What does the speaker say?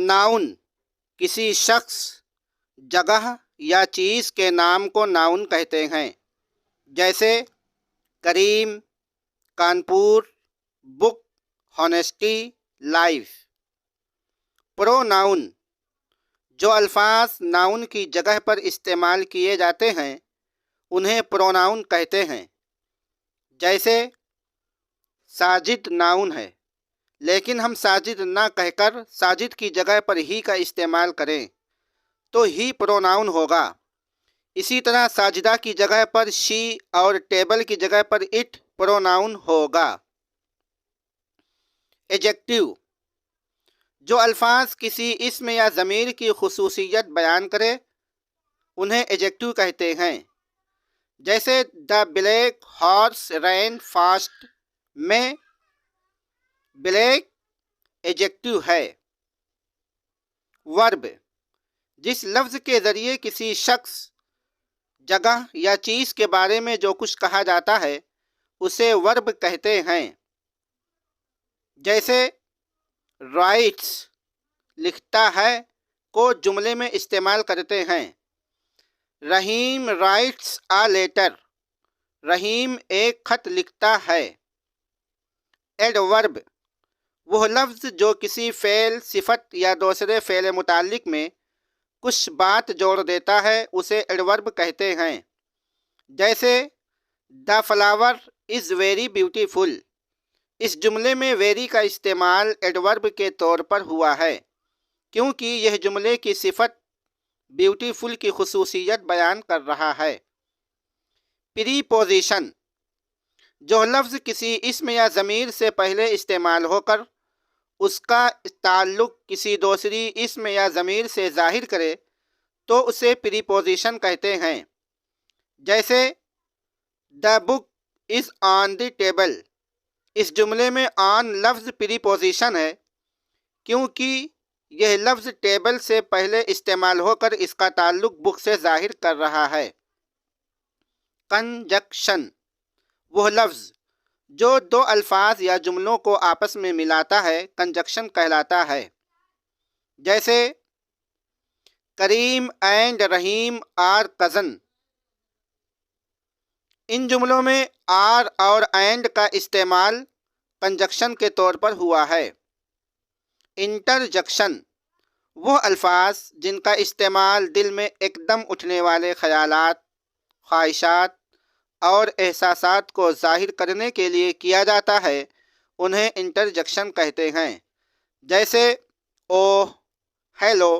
Noun किसी शख्स, जगह या चीज़ के नाम को नाउन कहते हैं, जैसे Karim, Kanpur, book, honesty, life. Pronoun जो अल्फाज नाउन की जगह पर इस्तेमाल किए जाते हैं उन्हें प्रोनाउन कहते हैं, जैसे साजिद नाउन है, लेकिन हम साजिद ना कहकर साजिद की जगह पर ही का इस्तेमाल करें तो ही प्रोनाउन होगा। इसी तरह साजिदा की जगह पर शी और टेबल की जगह पर इट प्रोनाउन होगा। एडजेक्टिव जो अल्फाज किसी इस्म या ज़मीर की खुसूसियत बयान करे उन्हें एडजेक्टिव कहते हैं, जैसे the black horse ran fast में ब्लैक एडजेक्टिव है। वर्ब जिस लफ्ज़ के ज़रिए किसी शख्स, जगह या चीज़ के बारे में जो कुछ कहा जाता है उसे वर्ब कहते हैं, जैसे राइट्स लिखता है को जुमले में इस्तेमाल करते हैं। रहीम राइट्स आ लेटर, रहीम एक खत लिखता है। एडवर्ब वह लफ्ज़ जो किसी फ़ेल, सिफत या दूसरे फ़ेल मुताल्लिक में कुछ बात जोड़ देता है उसे एडवर्ब कहते हैं, जैसे the flower is very beautiful. इस जुमले में वेरी का इस्तेमाल एडवर्ब के तौर पर हुआ है क्योंकि यह जुमले की सिफत ब्यूटीफुल की खुसूसियत बयान कर रहा है। प्रीपोजिशन जो लफ्ज़ किसी इस्म या ज़मीर से पहले इस्तेमाल होकर उसका ताल्लुक़ किसी दूसरी इस्म या ज़मीर से ज़ाहिर करे तो उसे प्रीपोजिशन कहते हैं, जैसे the book is on the table. इस जुमले में ऑन लफ्ज़ प्रीपोजिशन है क्योंकि यह लफ्ज़ टेबल से पहले इस्तेमाल होकर इसका ताल्लुक़ बुक से ज़ाहिर कर रहा है। कंजक्शन वह लफ्ज़ जो दो अल्फाज या जुमलों को आपस में मिलाता है कंजक्शन कहलाता है, जैसे करीम एंड रहीम आर कज़न। इन जुमलों में आर और एंड का इस्तेमाल कंजक्शन के तौर पर हुआ है। इंटरजक्शन वह अल्फाज जिनका इस्तेमाल दिल में एकदम उठने वाले ख़यालात, ख्वाहिशात और एहसासात को ज़ाहिर करने के लिए किया जाता है उन्हें इंटरजक्शन कहते हैं, जैसे ओह, हेलो,